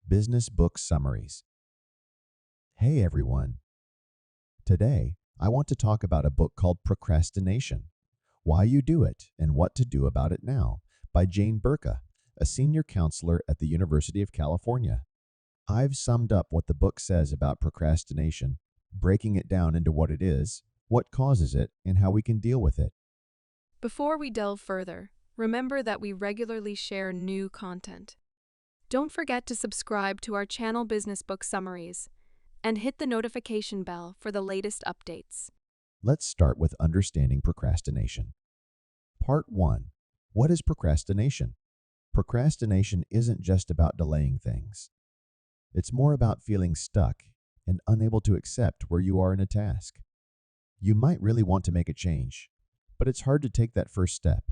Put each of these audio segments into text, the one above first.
Business Book Summaries. Hey everyone. Today, I want to talk about a book called Procrastination: Why You Do It and What to Do About It Now by Jane Burka, a senior counselor at the University of California. I've summed up what the book says about procrastination, breaking it down into what it is, what causes it, and how we can deal with it. Before we delve further, remember that we regularly share new content. Don't forget to subscribe to our channel Business Book Summaries and hit the notification bell for the latest updates. Let's start with understanding procrastination. Part 1. What is procrastination? Procrastination isn't just about delaying things. It's more about feeling stuck and unable to accept where you are in a task. You might really want to make a change, but it's hard to take that first step.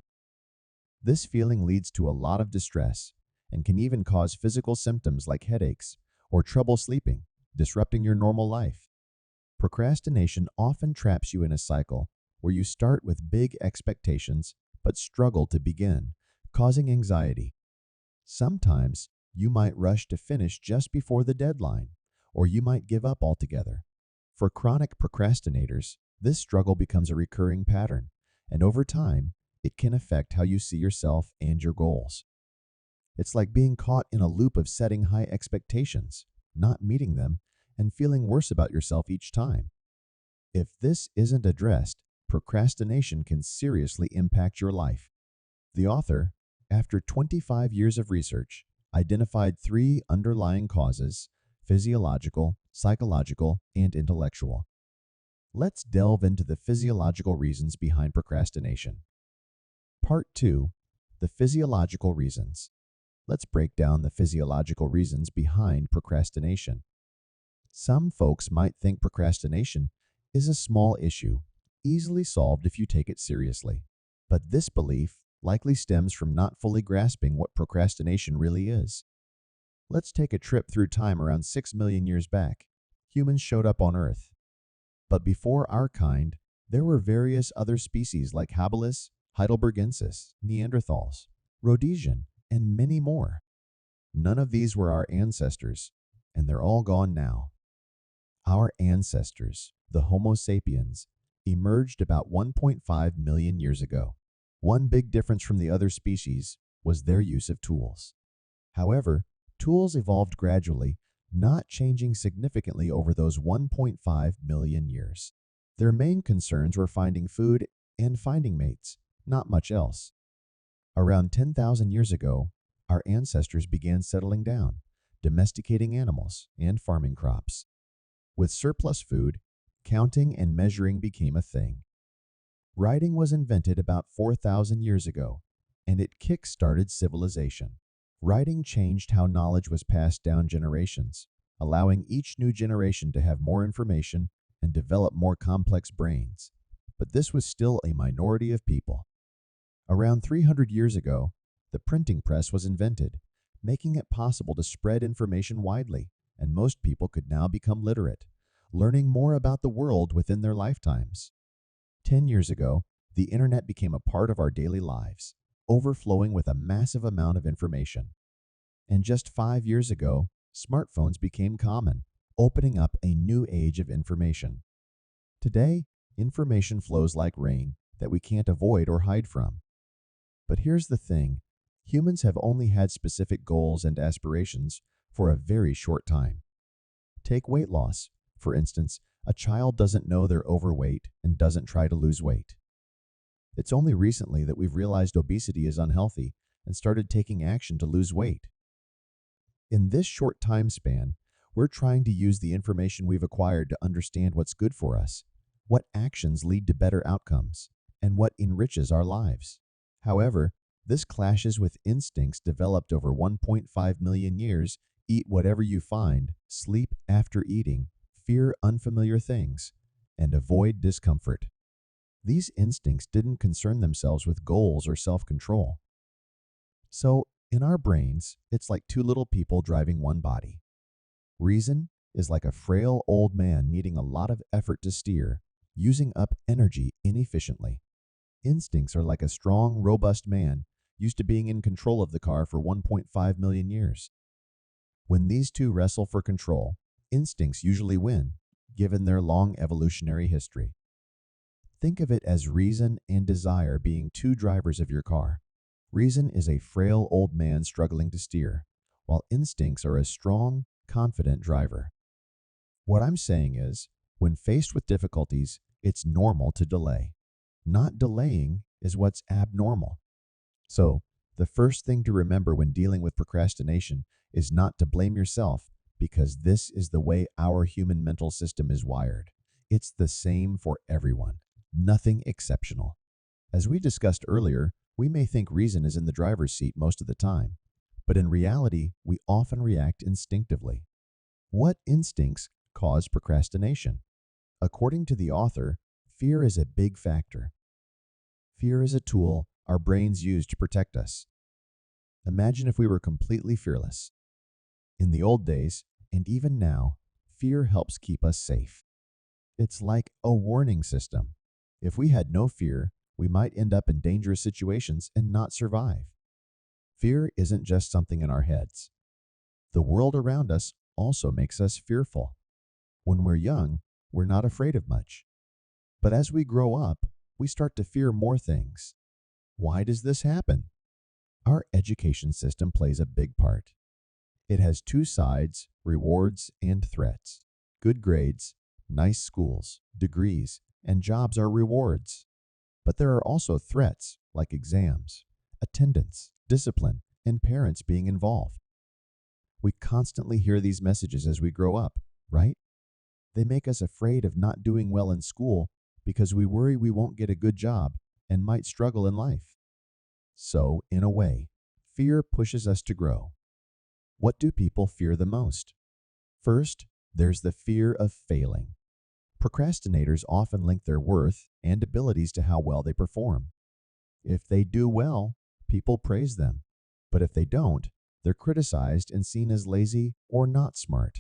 This feeling leads to a lot of distress and can even cause physical symptoms like headaches or trouble sleeping, disrupting your normal life. Procrastination often traps you in a cycle where you start with big expectations but struggle to begin, causing anxiety. Sometimes you might rush to finish just before the deadline, or you might give up altogether. For chronic procrastinators, this struggle becomes a recurring pattern, and over time, it can affect how you see yourself and your goals. It's like being caught in a loop of setting high expectations, not meeting them, and feeling worse about yourself each time. If this isn't addressed, procrastination can seriously impact your life. The author, after 25 years of research, identified 3 underlying causes: physiological, psychological, and intellectual. Let's delve into the physiological reasons behind procrastination. Part 2. The physiological reasons. Let's break down the physiological reasons behind procrastination. Some folks might think procrastination is a small issue, easily solved if you take it seriously. But this belief likely stems from not fully grasping what procrastination really is. Let's take a trip through time around 6 million years back. Humans showed up on Earth. But before our kind, there were various other species like habilis, heidelbergensis, Neanderthals, Rhodesian, and many more. None of these were our ancestors, and they're all gone now. Our ancestors, the Homo sapiens, emerged about 1.5 million years ago. One big difference from the other species was their use of tools. However, tools evolved gradually, not changing significantly over those 1.5 million years. Their main concerns were finding food and finding mates, not much else. Around 10,000 years ago, our ancestors began settling down, domesticating animals, and farming crops. With surplus food, counting and measuring became a thing. Writing was invented about 4,000 years ago, and it kick-started civilization. Writing changed how knowledge was passed down generations, allowing each new generation to have more information and develop more complex brains. But this was still a minority of people. Around 300 years ago, the printing press was invented, making it possible to spread information widely, and most people could now become literate, learning more about the world within their lifetimes. 10 years ago, the internet became a part of our daily lives, overflowing with a massive amount of information. And just 5 years ago, smartphones became common, opening up a new age of information. Today, information flows like rain that we can't avoid or hide from. But here's the thing: humans have only had specific goals and aspirations for a very short time. Take weight loss. For instance, a child doesn't know they're overweight and doesn't try to lose weight. It's only recently that we've realized obesity is unhealthy and started taking action to lose weight. In this short time span, we're trying to use the information we've acquired to understand what's good for us, what actions lead to better outcomes, and what enriches our lives. However, this clashes with instincts developed over 1.5 million years: eat whatever you find, sleep after eating, fear unfamiliar things, and avoid discomfort. These instincts didn't concern themselves with goals or self-control. So, in our brains, it's like 2 little people driving one body. Reason is like a frail old man needing a lot of effort to steer, using up energy inefficiently. Instincts are like a strong, robust man used to being in control of the car for 1.5 million years. When these two wrestle for control, instincts usually win, given their long evolutionary history. Think of it as reason and desire being two drivers of your car. Reason is a frail old man struggling to steer, while instincts are a strong, confident driver. What I'm saying is, when faced with difficulties, it's normal to delay. Not delaying is what's abnormal. So, the first thing to remember when dealing with procrastination is not to blame yourself, because this is the way our human mental system is wired. It's the same for everyone, nothing exceptional. As we discussed earlier, we may think reason is in the driver's seat most of the time, but in reality, we often react instinctively. What instincts cause procrastination? According to the author, fear is a big factor. Fear is a tool our brains use to protect us. Imagine if we were completely fearless. In the old days, and even now, fear helps keep us safe. It's like a warning system. If we had no fear, we might end up in dangerous situations and not survive. Fear isn't just something in our heads. The world around us also makes us fearful. When we're young, we're not afraid of much. But as we grow up, we start to fear more things. Why does this happen? Our education system plays a big part. It has two sides, rewards and threats. Good grades, nice schools, degrees, and jobs are rewards. But there are also threats like exams, attendance, discipline, and parents being involved. We constantly hear these messages as we grow up, right? They make us afraid of not doing well in school because we worry we won't get a good job and might struggle in life. So, in a way, fear pushes us to grow. What do people fear the most? First, there's the fear of failing. Procrastinators often link their worth and abilities to how well they perform. If they do well, people praise them. But if they don't, they're criticized and seen as lazy or not smart.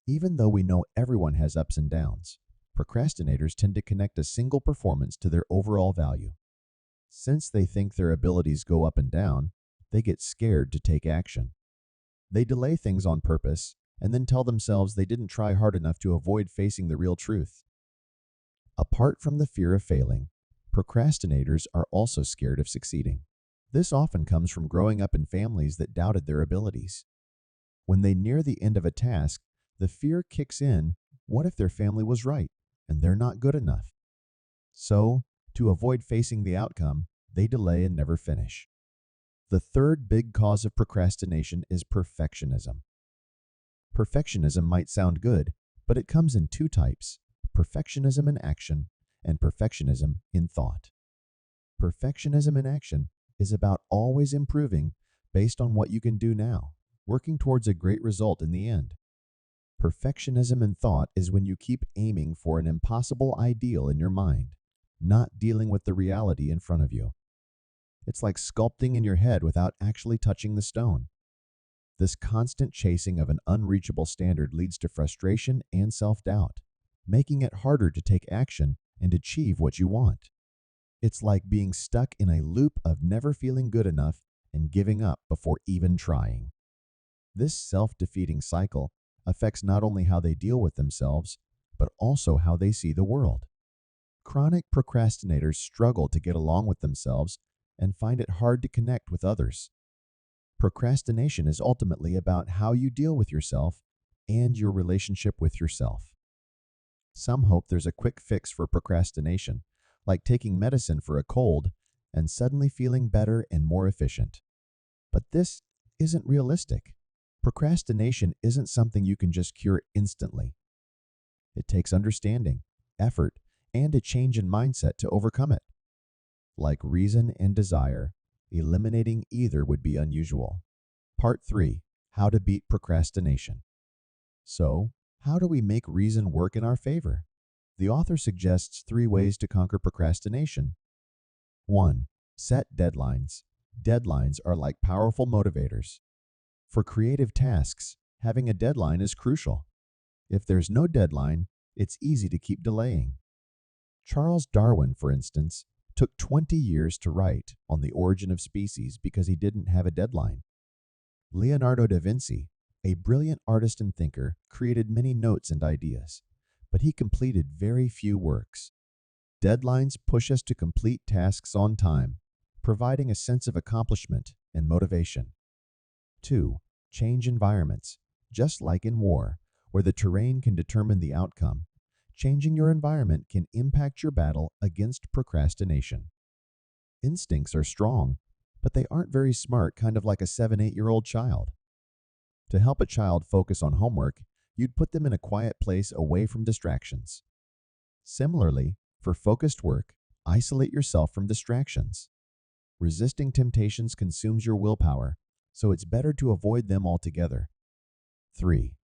Even though we know everyone has ups and downs, procrastinators tend to connect a single performance to their overall value. Since they think their abilities go up and down, they get scared to take action. They delay things on purpose and then tell themselves they didn't try hard enough to avoid facing the real truth. Apart from the fear of failing, procrastinators are also scared of succeeding. This often comes from growing up in families that doubted their abilities. When they near the end of a task, the fear kicks in, what if their family was right and they're not good enough? So, to avoid facing the outcome, they delay and never finish. The third big cause of procrastination is perfectionism. Perfectionism might sound good, but it comes in two types: perfectionism in action and perfectionism in thought. Perfectionism in action is about always improving based on what you can do now, working towards a great result in the end. Perfectionism in thought is when you keep aiming for an impossible ideal in your mind, not dealing with the reality in front of you. It's like sculpting in your head without actually touching the stone. This constant chasing of an unreachable standard leads to frustration and self-doubt, making it harder to take action and achieve what you want. It's like being stuck in a loop of never feeling good enough and giving up before even trying. This self-defeating cycle affects not only how they deal with themselves, but also how they see the world. Chronic procrastinators struggle to get along with themselves and find it hard to connect with others. Procrastination is ultimately about how you deal with yourself and your relationship with yourself. Some hope there's a quick fix for procrastination, like taking medicine for a cold and suddenly feeling better and more efficient. But this isn't realistic. Procrastination isn't something you can just cure instantly. It takes understanding, effort, and a change in mindset to overcome it. Like reason and desire, eliminating either would be unusual. Part 3. How to beat procrastination. So, how do we make reason work in our favor? The author suggests 3 ways to conquer procrastination. 1. Set deadlines. Deadlines are like powerful motivators. For creative tasks, having a deadline is crucial. If there's no deadline, it's easy to keep delaying. Charles Darwin, for instance, took 20 years to write on the origin of species because he didn't have a deadline. Leonardo da Vinci, A brilliant artist and thinker created many notes and ideas, but he completed very few works. Deadlines push us to complete tasks on time, providing a sense of accomplishment and motivation. 2. Change environments. Just like in war, where the terrain can determine the outcome, changing your environment can impact your battle against procrastination. Instincts are strong, but they aren't very smart, kind of like a 7-8-year-old child. To help a child focus on homework, you'd put them in a quiet place away from distractions. Similarly, for focused work, isolate yourself from distractions. Resisting temptations consumes your willpower, so it's better to avoid them altogether. 3.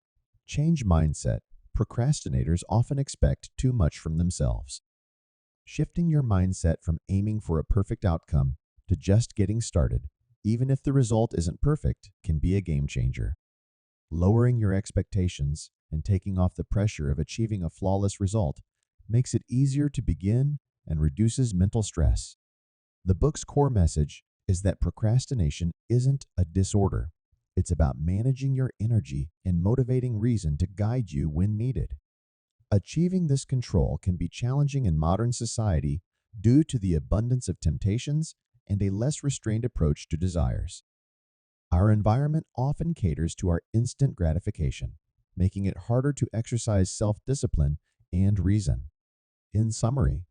Change mindset. Procrastinators often expect too much from themselves. Shifting your mindset from aiming for a perfect outcome to just getting started, even if the result isn't perfect, can be a game changer. Lowering your expectations and taking off the pressure of achieving a flawless result makes it easier to begin and reduces mental stress. The book's core message is that procrastination isn't a disorder. It's about managing your energy and motivating reason to guide you when needed. Achieving this control can be challenging in modern society due to the abundance of temptations and a less restrained approach to desires. Our environment often caters to our instant gratification, making it harder to exercise self-discipline and reason. In summary,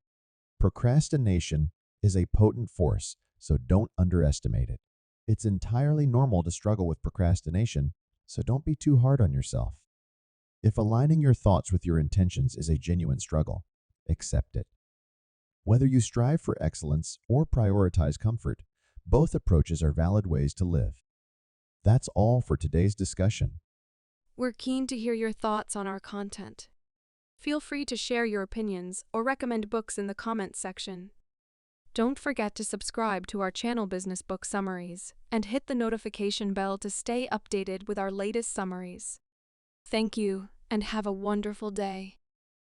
procrastination is a potent force, so don't underestimate it. It's entirely normal to struggle with procrastination, so don't be too hard on yourself. If aligning your thoughts with your intentions is a genuine struggle, accept it. Whether you strive for excellence or prioritize comfort, both approaches are valid ways to live. That's all for today's discussion. We're keen to hear your thoughts on our content. Feel free to share your opinions or recommend books in the comments section. Don't forget to subscribe to our channel Business Book Summaries and hit the notification bell to stay updated with our latest summaries. Thank you and have a wonderful day.